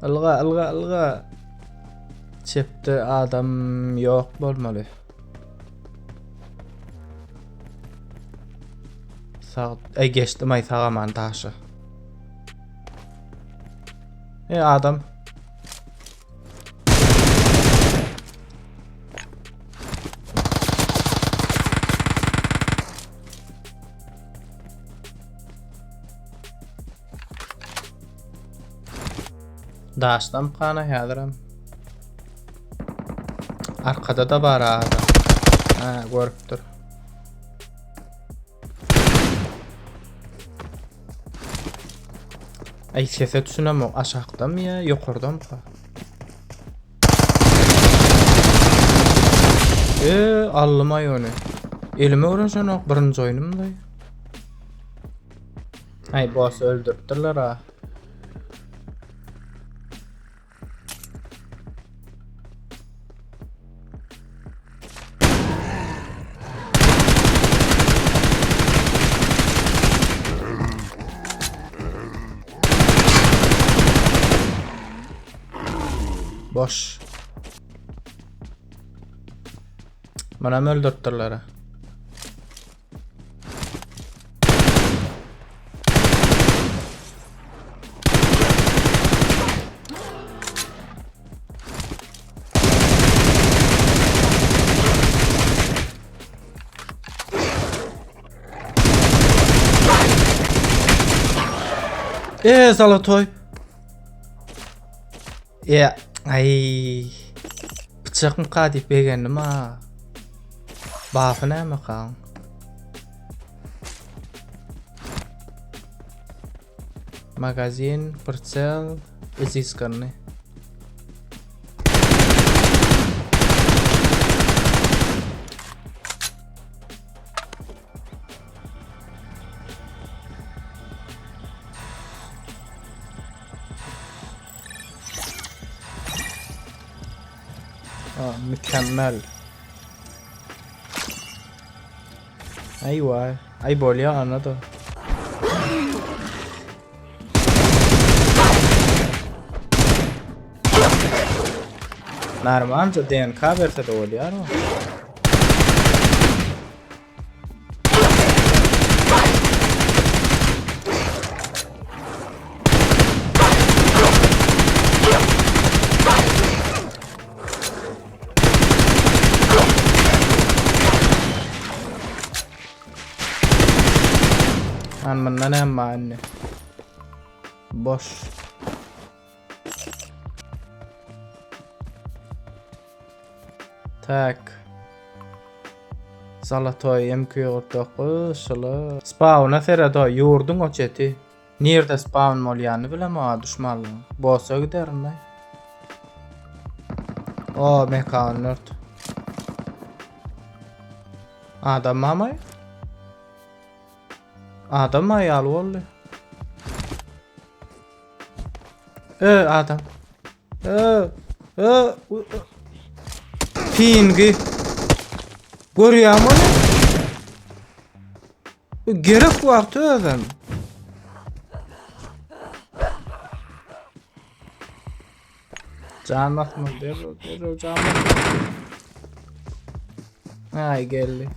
Ilga. Çepde adam yok bolmaly. Sağ geçdim ay sağaman taşı. Adam. Daşdan kana yadıram. Arkada da var adam. Ha, görüpdür. Ay sese tüsünem o aşağıda mı ya, yukarıda mı? Allımay onu. Elime uğraşan o birinci oyunumda. Ay boss öldürttüler ha. Boş. Bana mı öldürttüler ha? Zalatoy. Ya, ay. Bıçak mı kadip beğendim ha? Bafı ne mi kan? Magazin, прицел, изысканный. Mükemmel. Ay vay. Ay bolya anladı. Narmanca DNK verse de oluyor mu? Mandan hem anne. Boş. Tak. Zalatoy MQ49 şala. Spawn'a serada yurdun o çeti. Nerede spawn bolýany bilem ha düşmanlyň. Bolsa giderim ben. O mekanlar. Adam mı? Adam ayal oldu. Adam. Pingi. Görüyor mu? Gerek vakti adam. Canmak mı? Dero canmak. Ay geldi.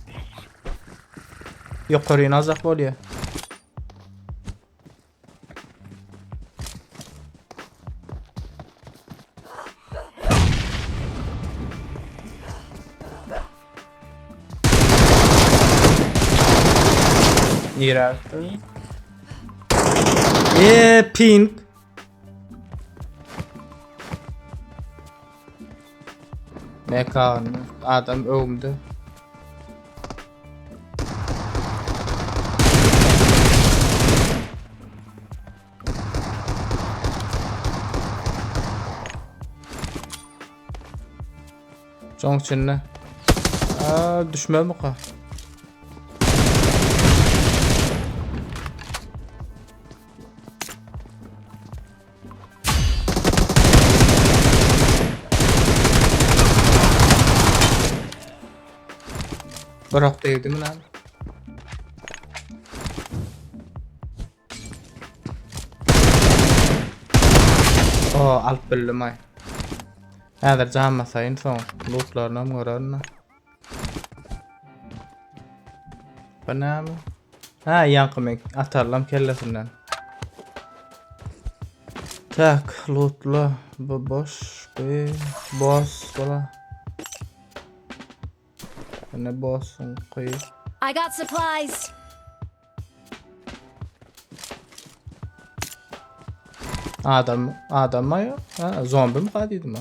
Yukarı nazak oluyor. Nira. Pink. Mekan adam öldü. Çok çinne. Düşme mi ka? Bırak değdim lan. alıp bildim ay. Häzir janmasaýyn soň lootlarynam görenmi? Bu näme? Ha, ýankymek atarlam kellesinden. Tak, lootla, bu boş, boss bola. Ne boss'un koy. I got supplies. Adam mı ya? Ha, zombi mi kadıydı mı?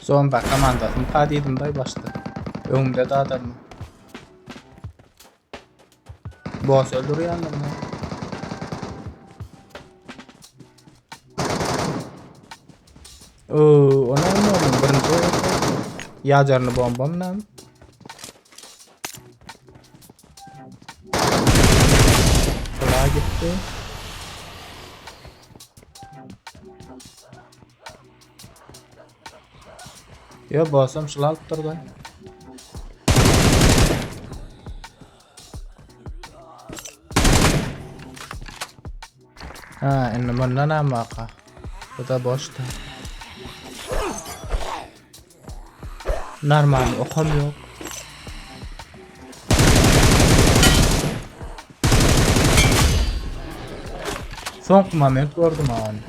Zombi komandasını kadıydım da başta. Önümde de adam mı? Boss öldürüyor anlamı. O ne mi? Birinci yajarını bombam ne? Kulağa gitti. Yo, bossam şunu alıp durdu. Ha, indi bundan näme baka? Bu da boşta. Normal okam yok. Son moment gördüm ani.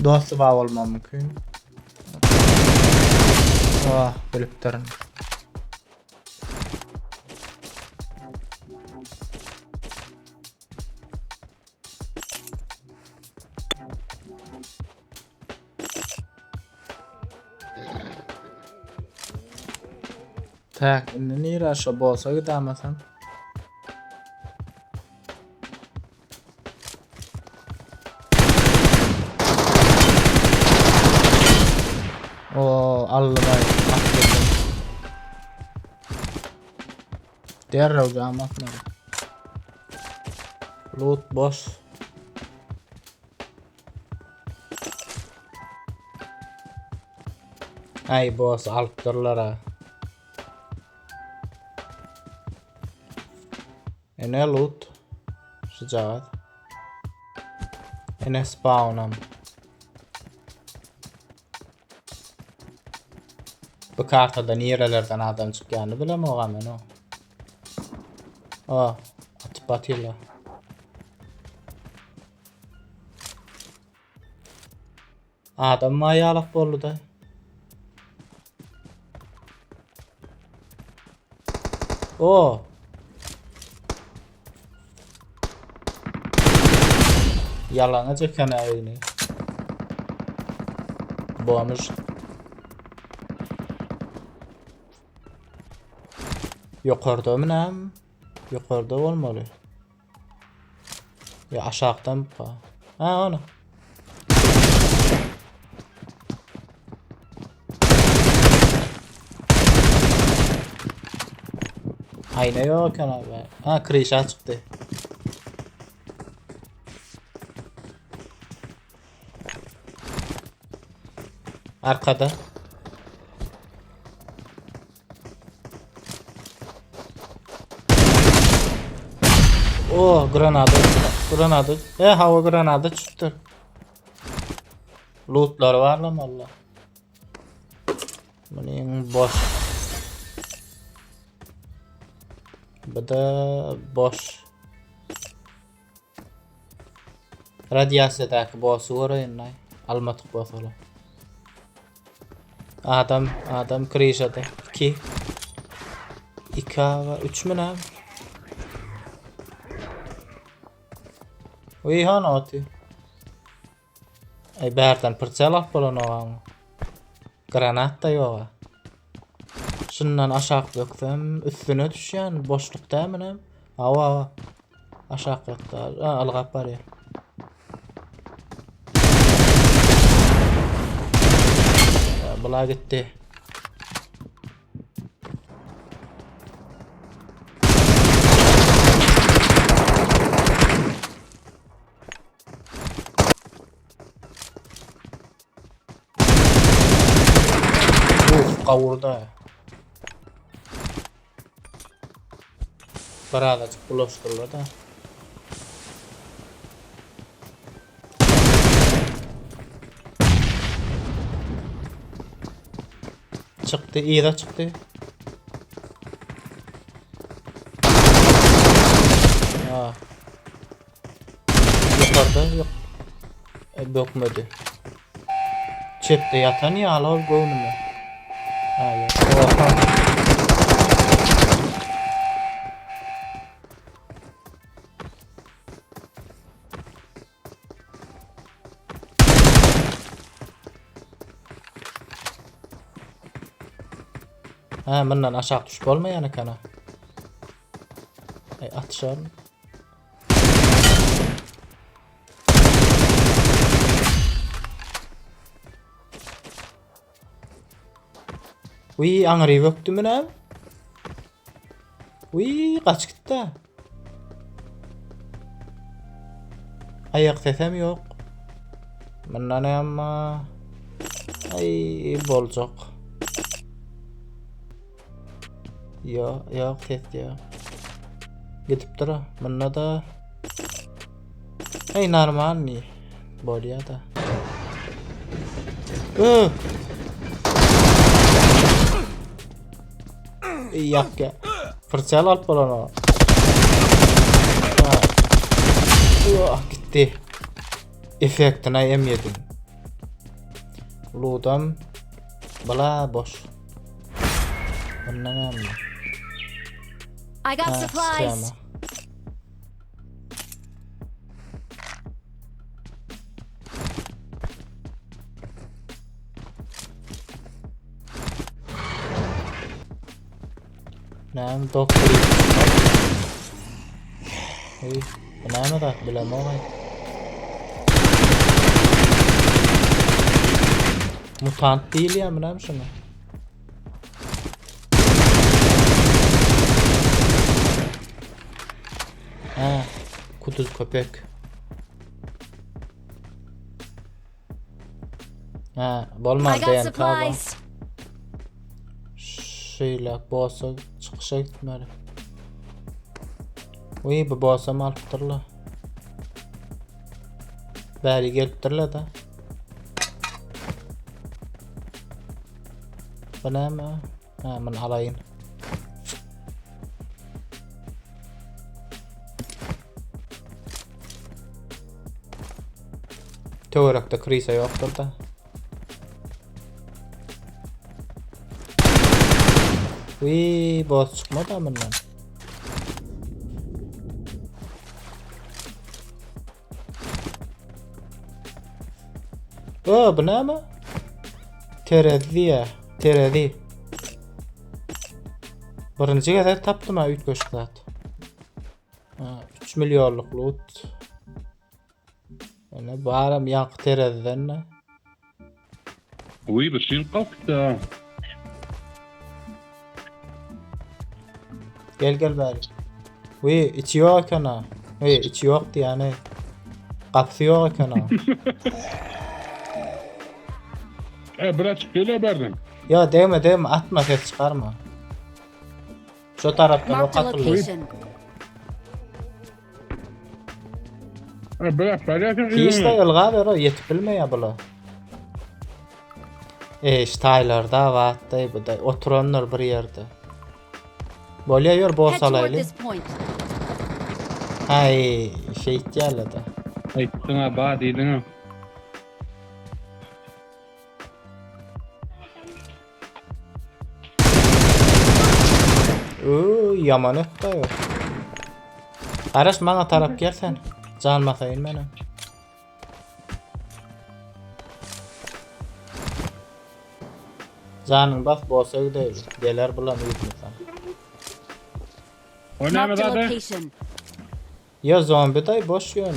Dostu bağ olmam mümkün. Ah, bilip durun. Tak, indi nire aşa bolsa gidamasam. O Allah'ay atladım. Derrew jam atmadı. Loot boş. Ay boss alıp durlar ha. Ene loot. Şucaat. Ene spawnam. Bu kartada nirelerden adam çıkýany bilem ogam men o. Atıp atýarlar. Adam maýalyk boldy da. O. Yalana çeken ayını. Boğmuş. Yukarıda mı ne? Yukarıda olmalı. Ya aşağıdan mı? Ha onu. Ayna yok abi. Ha, krişa çıktı. Arkada. O granadı. Hava granadı çıktı. Lootlar var lan valla. Bunun boş. Bu da boş. Radiasiyadaki boss'u var endi. Almatyk boss'lar. Adam krişada. 2 ve 3 mü ne? Uy han atı. Ay berden pırçalak bolan oğam. Granat da yok. Şundan aşağı döksem üstüne düşýän boşlukda mı? Hava. Aşağı döktü. Algap var ya. Bula gitti. kavurda. Birazcık bulaştırılır da. Çıktı, iyi de çıktı. Ha. Yukarıda yok. Dökmedi. Çepte yatan ya alır göğnümü. Ha yok. Oha. Ha, bundan aşağı düşüp olmayan ekana. Atışar mı? Uy, anırı vöktü mü ne? Uy, kaç gitti? Ayak sesem yok. Bundan ne ama? Ay, bolcak. Yok ses ya. Gidip dura. Bunda da. Ay normal ni. Bolya da. Yak ya. Fırçal alıp bolan o. Gitti. Efektine yemedim. Ludam. Bala boş. Bundan ne yapayım? I got supplies. Nam doktor. Hey, kenapa tak bilang mau kan? Mutant değil ya, benar şunu. Ha, kuduz köpek. Ha, bolmaz diyen tabi. Şeyler boğasa çıkışa gitmeli. Uy, bu boğasa mı alıptırla? Bari geliptirla da. Bu ne mi? Ha, ben alayım. Teorekte krize yoktur da. Uy, boss çıkmadı amından. Bu ne mi? Terezi. Birinci kadar tapdım ha 3 koşuklat. 3 milyonluk loot. Yani bağıram yankı tereziden ne? Uy, bir şeyin kalktı. Gel bari. Uy, içi yok ana. Uy, içi yoktu yani. Kapısı yok ana. Biraz çıkıyor berden. Ya değme atma, ses çıkarma. Şu taraftan o Marked a katılıyor. location. Biraz feryatın Ki işte ılga ver o yetip bilme ya bula. Staylarda vattay bu da oturanlar bir yerde. Bolya yor Head boss toward alaylı. this point. Hay şey ihtiyarlı da. Ay, sana bağ değildin ha. Yamanık da yok. Araş bana taraf gel sen. Canmasayın benim. Canın bak boss'a gidelim. Gelir bulamıyoruz insan. Oynayma Marked a zaten. location. Ya zombi day boş yönü.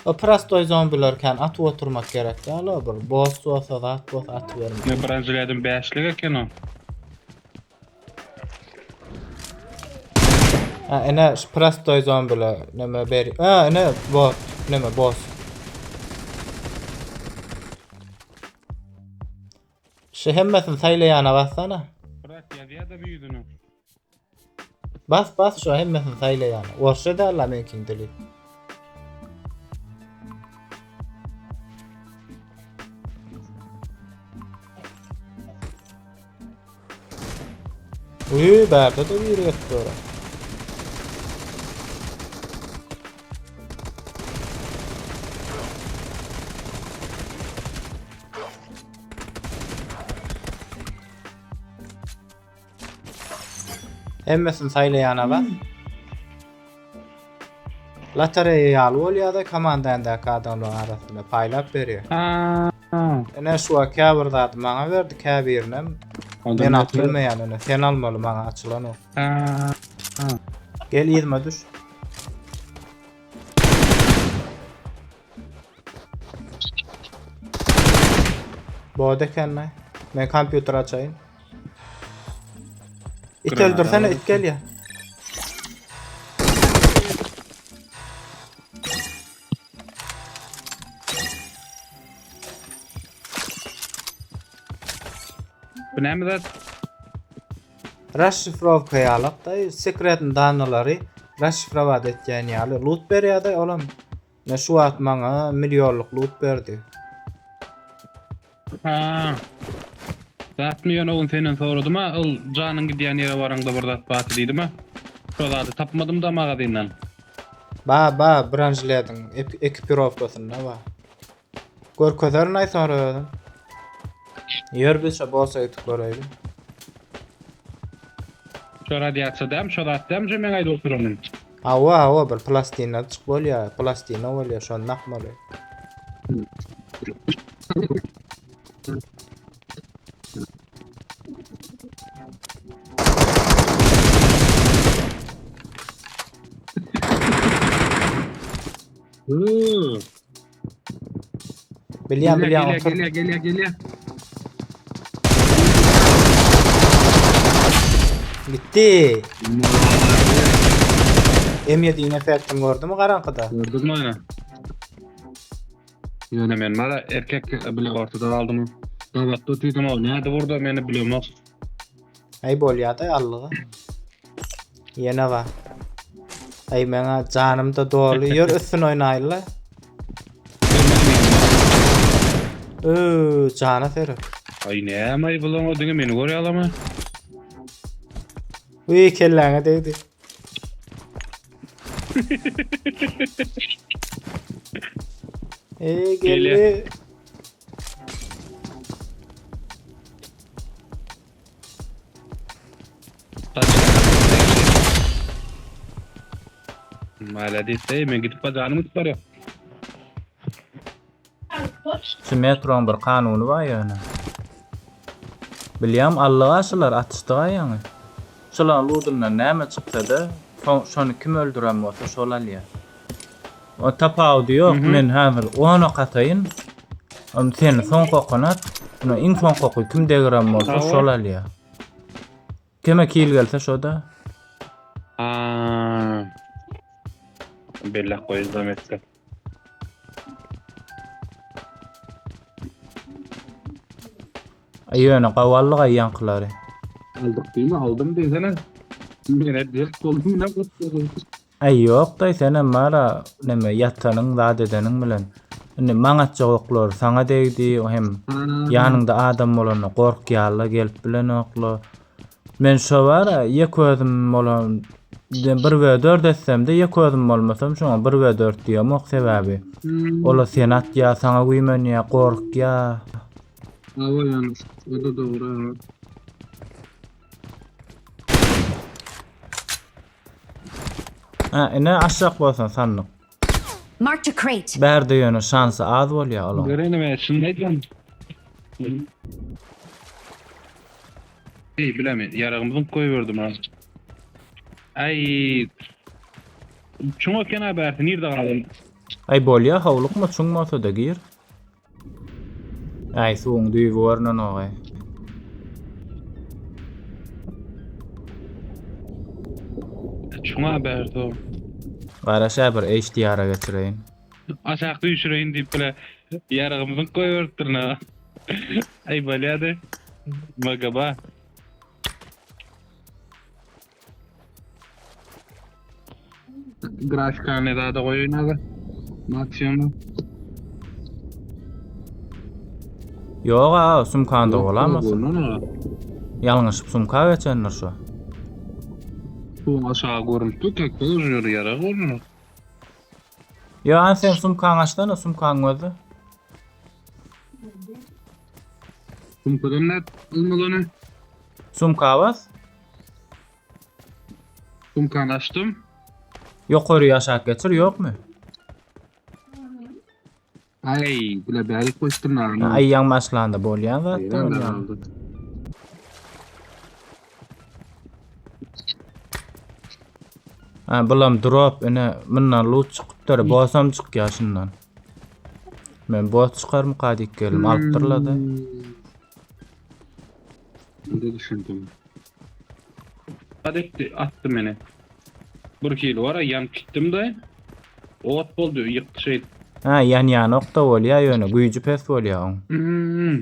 O prastoy zombilerken atı oturmak gerek ya la bir. Boss olsa da at vermiş. Ne Brezilya'dan beşlik eken o. Ha ene prastoy zombiler neme beri. Ha ene boss. Neme boss. Şu hemmesin saylayana bassana. Bırak ya da büyüdün. Bas şu hemmesin saylayana. Orşa da Allah mümkün değil. Uy, berde de bir yetti ora. Hemmesin saylayana bas. Lotereyi al ya da komandandaki adamlar arasında paylap veriyor. Ene şu kabirdat bana verdi kabirine. Ben atılmayan onu. Sen almalı bana açılan o. Gel izme düş. Boğda kendine. Ben kompüter açayım. İt öldürsene, it gel ya. Bu ne mi zat? Расшифровкaya alıp da sekretin danılary расшифrovat etýän ýaly loot berýär-de olam. Ne şu wagt maňa milyonluk loot berdi. Zat milyon oğun senden soradym ha, ol janyň gidýän ýere baraňda bir zat baty diýdim ha. Şolary tapmadym da magazynyň. Ba branjlerdin ekipirovkasyna ba. Görkezler näçe araýardym. Yer bilse bolsa ýetip göreýdim. Şu radiýasiýadam, şu zatdam je men aýda oturumyn. Awa bir plastina çyk bolýar, plastina bolýar, şonu nakmaly. Bilýän otur. Gelýär. Gitti. M7 efektim gördüm garankyda. Gördün mü ana? Yöne men mala erkek bile ortada aldım. Davat tutydum o. Näde burada meni bilemok. Ay bolýar-da allygy. Ýene ba. Ay meňe janymda dolu ýör üstün oýnaýlar. Jana ferip. Ay näme bulan o diňe meni görýär alama. Uy kelläňe degdi. Geldi. Malades, men gidip bazarymı tutarýar. Şu metron bir kanuny bar ýöne. Bilýär Allaha aşylar atışdyga ýaňy. Şolar ludundan näme çyksa-da, şonu kim öldüren bolsa şol alýar. O tapaw diýok, men häzir ona gataýyn. Sen son kokonat, şuna iň son koky kim degiren bolsa şol alýar. Kime kill gelse şoda. Bella koyuldum etdi. Ýöne gawallyga ýanklary. Aldık değil mi? Aldım desene. Mene direkt oldum ne koptu. Ay yok da sen mara neme yatanyň zat edeniň bilen. Ine maňatça oklar saňa degdi o hem ýanynda adam bolany gorkýarla gelip bilen oklar. Men şo bara ýeközüm bolan bir we 4 etsem de ýeközüm bolmasam şoňa 1 we 4 diýmok sebäbi. Ola sen atýa saňa güýmenýär gorkýar. Hava yanlış. O da doğru. Ine aşak bolsan sanlyk. Marked a crate. Berde ýöne şansy az bolýar olam. Görelim ben şunu ne diyorum. İyi bilemem. Yarağımızın koyuverdum ha. Ay. Şunu kena berti. Nerede kaldım? Ay bolýar hawlykmy çuňmasa da gir. Ay suň düýbi warnan ogay. Şuna berti o. Garaşa bir HDR-a getireýin. Aşakta düşüreyin deyip bile yarağımızın koyuverttirna. Ay balyadı. Baga ba. Grafikane da koyunadı. Maksimum. Yok ha, sumkanda olamazsın. Onu Yalnız sumka geçenler şu. bu aşağı görüntü tek gözür yara onu. Ya sen sumkan açtın, sumkan gözü. Kumpadan net almadan Sumka bas. kumkan açtım. Yukarı aşağı geçir yok mu? Ay, bile bari koştum lan. Ayyan başlandı bolyan zaten. Ayran da bolyan. aldı. Ha, bulam drop ene minnan loot çıkıptır. Bosam çık ya şundan. Men bot çıkarım kadik gelim alıp durladı. Ne düşündüm? Adekti attı beni. 1 kilo var yan gittim de. Ot boldu yıktı şey. Ha yan nokta bolya yönü gücü pes bolya. Hmm.